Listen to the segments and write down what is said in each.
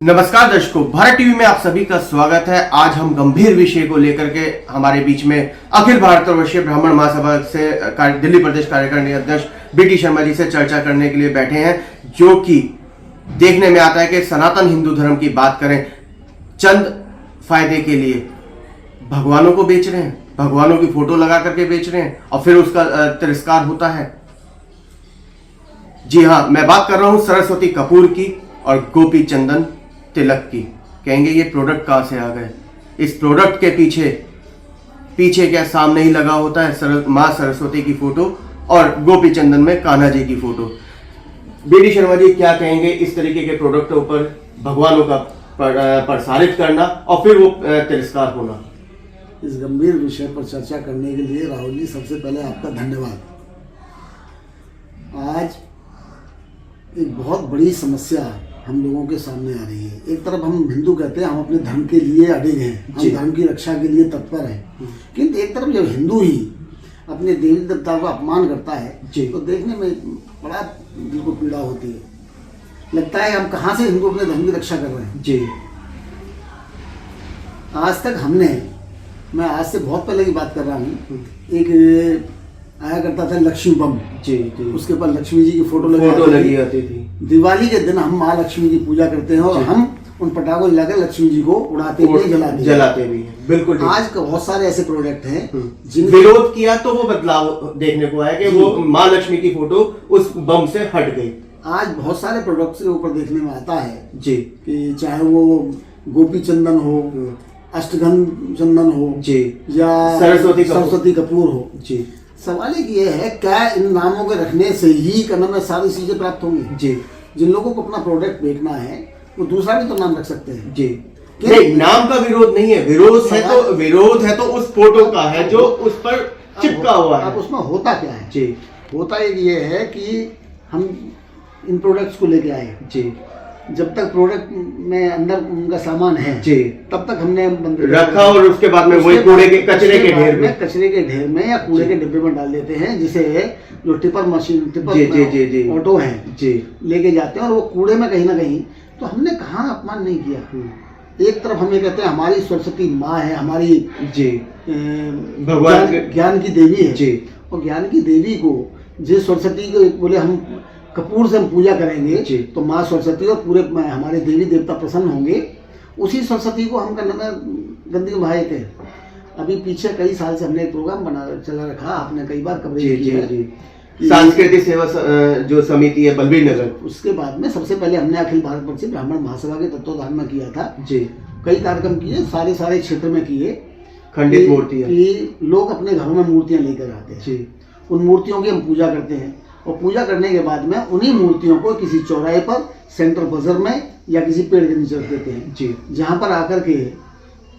नमस्कार दर्शकों, भारत टीवी में आप सभी का स्वागत है। आज हम गंभीर विषय को लेकर के हमारे बीच में अखिल भारतवर्षीय ब्राह्मण महासभा से दिल्ली प्रदेश कार्यकारिणी अध्यक्ष बीटी शर्मा जी से चर्चा करने के लिए बैठे हैं, जो कि देखने में आता है कि सनातन हिंदू धर्म की बात करें, चंद फायदे के लिए भगवानों को बेच रहे हैं, भगवानों की फोटो लगा करके बेच रहे हैं और फिर उसका तिरस्कार होता है। जी हाँ, मैं बात कर रहा हूं सरस्वती कपूर की और गोपी चंदन तिलक की। कहेंगे ये प्रोडक्ट कहां से आ गए? इस प्रोडक्ट के पीछे क्या सामने ही लगा होता है मां सरस्वती की फोटो और गोपी चंदन में कान्हा जी की फोटो। बीडी शर्मा जी क्या कहेंगे इस तरीके के प्रोडक्ट के ऊपर भगवानों का प्रसारित करना और फिर वो तिरस्कार होना? इस गंभीर विषय पर चर्चा करने के लिए राहुल जी, सबसे पहले आपका धन्यवाद। आज एक बहुत बड़ी समस्या हम लोगों के सामने आ रही है। एक तरफ हम हिंदू कहते हैं हम अपने धर्म के लिए अडिग हैं, हम धर्म की रक्षा के लिए तत्पर हैं, किंतु एक तरफ जब हिंदू ही अपने देवी देवताओं का अपमान करता है तो देखने में बड़ा दिल को पीड़ा होती है। लगता है हम कहाँ से हिंदू अपने धर्म की रक्षा कर रहे हैं जी। आज तक मैं आज से बहुत पहले की बात कर रहा हूँ, एक आया करता था लक्ष्मी बम जी, उसके ऊपर लक्ष्मी जी की फोटो लगी आती थी। दिवाली के दिन हम माँ लक्ष्मी की पूजा करते हैं और हम उन पटाखों जलाकर लक्ष्मी जी को उड़ाते भी जलाते भी हैं। बिल्कुल। आज बहुत सारे ऐसे प्रोडक्ट हैं जिन विरोध किया तो वो बदलाव देखने को आया कि वो माँ लक्ष्मी की फोटो उस बम से हट गई। आज बहुत सारे प्रोडक्ट के ऊपर देखने में आता है जी कि चाहे वो गोपी चंदन हो, अष्टगंध चंदन हो जी, या सरस्वती कपूर हो जी। सवाल एक ये है, क्या इन नामों के रखने से ही कर्म में सारी चीजें प्राप्त होंगी जी? जिन लोगों को अपना प्रोडक्ट बेचना है वो दूसरा भी तो नाम रख सकते हैं जी। नहीं, नाम का विरोध नहीं है, विरोध है तो उस फोटो का है जो उस पर चिपका हुआ है। अब उसमें होता क्या है जी? होता एक ये है कि हम इन प्रोडक्ट्स को लेके आए जी, जब तक प्रोडक्ट में अंदर उनका सामान है जी तब तक हमने रखा और उसके बाद में वही कचरे के ढेर में या कूड़े के डिब्बे में डाल देते हैं, जिसे जो टिपर ऑटो है जी लेके जाते हैं और वो कूड़े में कहीं ना कहीं। तो हमने कहाँ अपमान नहीं किया। एक तरफ हमें कहते हैं हमारी सरस्वती माँ है, हमारी जी भगवान ज्ञान की देवी है जी, और ज्ञान की देवी को जिस सरस्वती को बोले हम कपूर से हम पूजा करेंगे तो माँ सरस्वती और पूरे हमारे देवी देवता प्रसन्न होंगे। उसी सरस्वती को हम करने में गंदगी बहाए थे। अभी पीछे कई साल से हमने एक प्रोग्राम चला रखा, आपने कई बार कवरेज किया है, सांस्कृतिक सेवा जो समिति है बलबीर नगर। उसके बाद में सबसे पहले हमने अखिल भारतवर्षीय ब्राह्मण महासभा के तत्वाधान में किया था जी। कई कार्यक्रम किए, सारे क्षेत्र में किए। खंडित मूर्तियां कि लोग अपने घरों में मूर्तियां लेकर आते हैं जी, उन मूर्तियों की हम पूजा करते हैं और पूजा करने के बाद में उन्हीं मूर्तियों को किसी चौराहे पर, सेंट्रल बाजार में या किसी पेड़ के नीचे रख देते हैं जी, जहाँ पर आकर के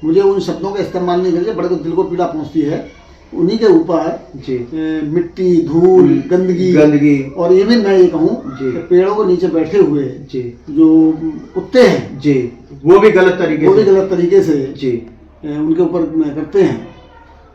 मुझे उन शब्दों का इस्तेमाल नहीं करके बड़े दिल को पीड़ा पहुँचती है। उन्हीं के ऊपर मिट्टी, धूल, गंदगी और ये भी मैं ये कहूँ कि पेड़ों के नीचे बैठे हुए जी जो कुत्ते हैं जी, वो भी गलत तरीके से जी उनके ऊपर करते हैं।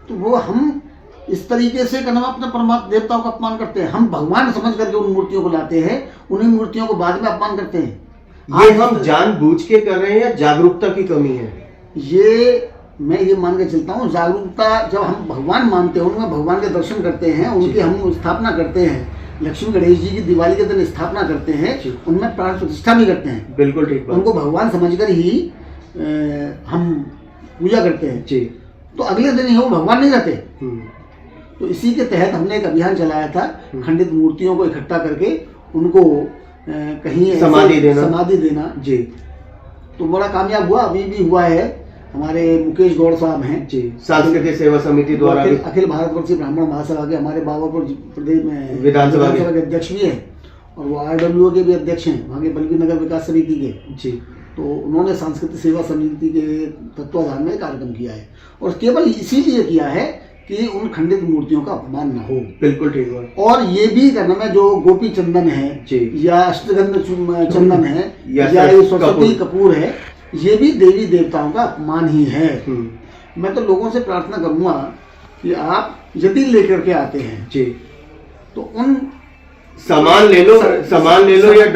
तो वो हम इस तरीके से करना अपने परमात्मा देवताओं का अपमान करते हैं। हम भगवान समझ करके उन मूर्तियों को लाते हैं, उन्हीं मूर्तियों को बाद में अपमान करते हैं। ये हम जानबूझ के कर रहे हैं या जागरूकता की कमी है? मैं ये मान के चलता हूँ, जागरूकता जब हम भगवान मानते हैं, उनमें भगवान के दर्शन करते हैं, उनकी हम स्थापना करते हैं, लक्ष्मी गणेश जी की दिवाली के दिन स्थापना करते हैं, उनमें प्राण प्रतिष्ठा भी करते हैं। बिल्कुल ठीक। उनको भगवान समझकर ही हम पूजा करते हैं जी। तो अगले दिन ही वो भगवान नहीं रहते। तो इसी के तहत हमने एक अभियान चलाया था, खंडित मूर्तियों को इकट्ठा करके उनको कहीं समाधि देना जी। तो बड़ा कामयाब हुआ, अभी भी हुआ है। हमारे मुकेश गौड़ साहब हैं जी, सांस्कृतिक सेवा समिति द्वारा अखिल भारतवर्षीय ब्राह्मण महासभा के हमारे बाबापुर प्रदेश में विधानसभा के अध्यक्ष भी हैं और वो RWO के भी अध्यक्ष हैं, वहाँ के बलबीर नगर विकास समिति के जी। तो उन्होंने सांस्कृतिक सेवा समिति के तत्वाधान में कार्यक्रम किया है और केवल इसीलिए किया है कि उन खंडित मूर्तियों का अपमान न हो। बिल्कुल ठीक है। और ये भी करना में जो गोपी चंदन है या अष्टगंध चंदन है या सरस्वती कपूर है, ये भी देवी देवताओं का अपमान ही है। मैं तो लोगों से प्रार्थना करूंगा कि आप यदि लेकर के आते हैं जी तो उन सामान ले लो या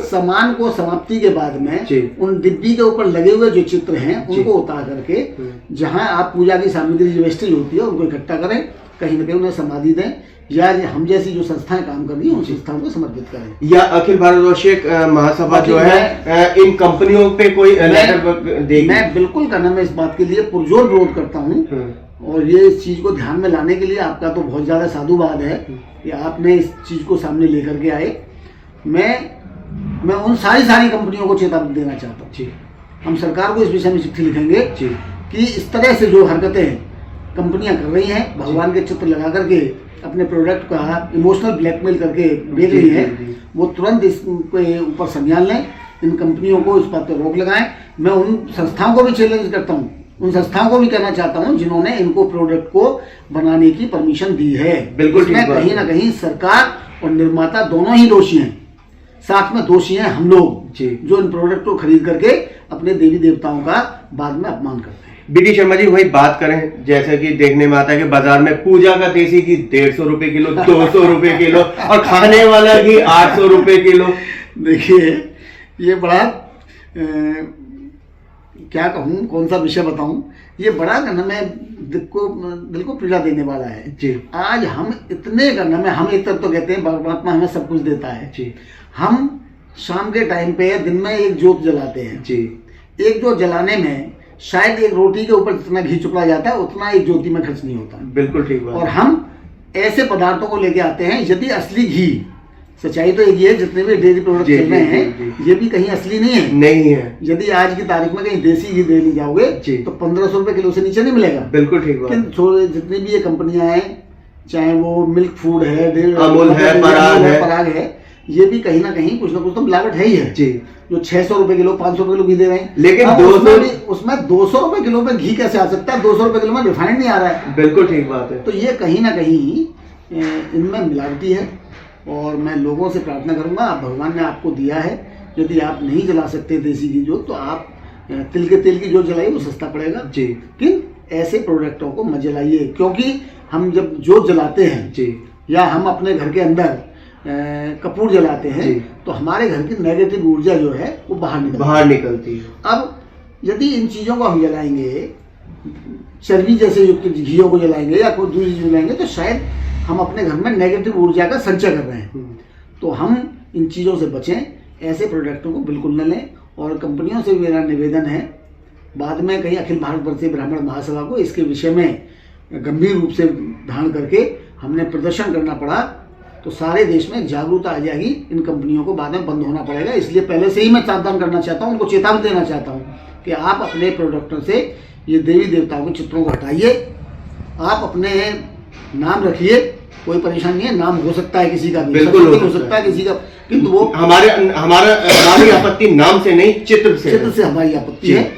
सामान को समाप्ति के बाद में जी। उन डिब्बी के ऊपर लगे हुए जो चित्र हैं उनको उतार करके जहां आप पूजा की सामग्री जो वेस्टेज होती है उनको इकट्ठा करें, कहीं न कहीं उन्हें समाधि दें, या हम जैसी जो संस्थाएं काम कर रही हैं उन संस्थाओं को समर्पित करें। या अखिल भारतवर्षीय महासभा जो है इन कंपनियों पे कोई लेटर देगी? मैं बिल्कुल करना, मैं इस बात के लिए पुरजोर विरोध करता हूँ, और ये इस चीज को ध्यान में लाने के लिए आपका तो बहुत ज्यादा साधुवाद है कि आपने इस चीज को सामने लेकर के आए। मैं उन सारी कंपनियों को चेतावनी देना चाहता हूँ। हम सरकार को इस विषय में चिट्ठी लिखेंगे कि इस तरह से जो हरकतें कंपनियां कर रही हैं, भगवान के चित्र लगा करके अपने प्रोडक्ट का इमोशनल ब्लैकमेल करके बेच रही है, वो तुरंत इसके ऊपर संज्ञान लें, इन कंपनियों को इस बात पर रोक लगाएं। मैं उन संस्थाओं को भी चैलेंज करता हूँ, उन संस्थाओं को भी कहना चाहता हूं जिन्होंने इनको प्रोडक्ट को बनाने की परमिशन दी है। बिल्कुल इसमें कहीं ना कहीं सरकार और निर्माता दोनों ही दोषी हैं, साथ में दोषी हैं हम लोग जो इन प्रोडक्ट को खरीद करके अपने देवी देवताओं का बाद में अपमान करते हैं। बीडी शर्मा जी, वही बात करें जैसे कि देखने में आता है कि बाजार में पूजा का देसी घी 150 रुपए किलो, 200 रुपए किलो, और खाने वाला घी 800 रुपए किलो। देखिए ये बड़ा क्या कहूँ, कौन सा विषय बताऊं, ये बड़ा करना में दिल को पीड़ा देने वाला है जी। आज हम इतने करना में, हम एक तरफ तो कहते हैं परमात्मा हमें सब कुछ देता है जी, हम शाम के टाइम पे दिन में एक जोत जलाते हैं जी। एक जोत जलाने में शायद एक रोटी के ऊपर जितना घी चुपड़ा जाता है उतना एक ज्योति में खर्च नहीं होता। बिल्कुल ठीक बात। और हम ऐसे पदार्थों को लेके आते हैं, यदि असली घी, सच्चाई तो ये है जितने भी डेयरी प्रोडक्ट चल रहे हैं ये भी कहीं असली नहीं है। यदि आज की तारीख में कहीं देसी घी लेने जाओगे तो 1500 रुपए किलो से नीचे नहीं मिलेगा। बिल्कुल ठीक बात। जितनी भी ये कंपनियां हैं, चाहे वो मिल्क फूड है, अमूल है, पराग है, ये भी कहीं ना कहीं कुछ ना कुछ तो मिलावट है ही है जी। जो 600 रुपए किलो, 500 रुपए किलो घी दे रहे हैं, लेकिन उसमें 200 रुपए किलो में घी कैसे आ सकता है? 200 रुपए किलो में रिफाइंड नहीं आ रहा है। बिल्कुल ठीक बात है। तो ये कहीं ना कहीं इनमें मिलावटी है, और मैं लोगों से प्रार्थना करूंगा, भगवान ने आपको दिया है, यदि आप नहीं जला सकते देसी घी जो, तो आप तिल के तेल की जो जलाइए वो सस्ता पड़ेगा जी। लेकिन ऐसे प्रोडक्टों को मत जलाइए, क्योंकि हम जब जोत जलाते हैं जी, या हम अपने घर के अंदर कपूर जलाते हैं तो हमारे घर की नेगेटिव ऊर्जा जो है वो बाहर निकलती है। अब यदि इन चीज़ों को हम जलाएंगे, चर्बी जैसे युक्त घियों को जलाएंगे या कोई दूसरी चीज जलाएंगे, तो शायद हम अपने घर में नेगेटिव ऊर्जा का संचय कर रहे हैं। तो हम इन चीज़ों से बचें, ऐसे प्रोडक्टों को बिल्कुल न लें। और कंपनियों से मेरा निवेदन है, बाद में कहीं अखिल भारतवर्षीय ब्राह्मण महासभा को इसके विषय में गंभीर रूप से धारण करके हमने प्रदर्शन करना पड़ा तो सारे देश में जागरूकता आ जाएगी, इन कंपनियों को बाद में बंद होना पड़ेगा। इसलिए पहले से ही मैं सावधान करना चाहता हूँ, उनको चेतावनी देना चाहता हूँ कि आप अपने प्रोडक्टों से ये देवी देवताओं के चित्रों को हटाइए, आप अपने नाम रखिए, कोई परेशानी नहीं है, नाम हो सकता है किसी का भी, बिल्कुल हो सकता है किसी का, किंतु वो हमारी आपत्ति नाम से नहीं, चित्र से हमारी आपत्ति है।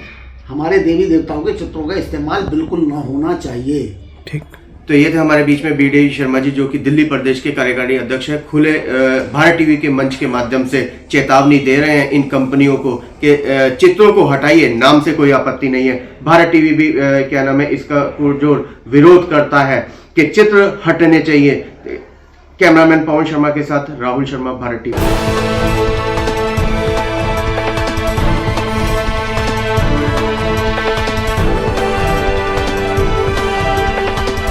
हमारे देवी देवताओं के चित्रों का इस्तेमाल बिल्कुल ना होना चाहिए। ठीक। तो ये थे हमारे बीच में बीडी शर्मा जी, जो कि दिल्ली प्रदेश के कार्यकारिणी अध्यक्ष है। खुले भारत टीवी के मंच के माध्यम से चेतावनी दे रहे हैं इन कंपनियों को कि चित्रों को हटाइए, नाम से कोई आपत्ति नहीं है। भारत टीवी भी क्या नाम है, इसका पुरजोर विरोध करता है कि चित्र हटने चाहिए। कैमरामैन पवन शर्मा के साथ राहुल शर्मा, भारत टीवी।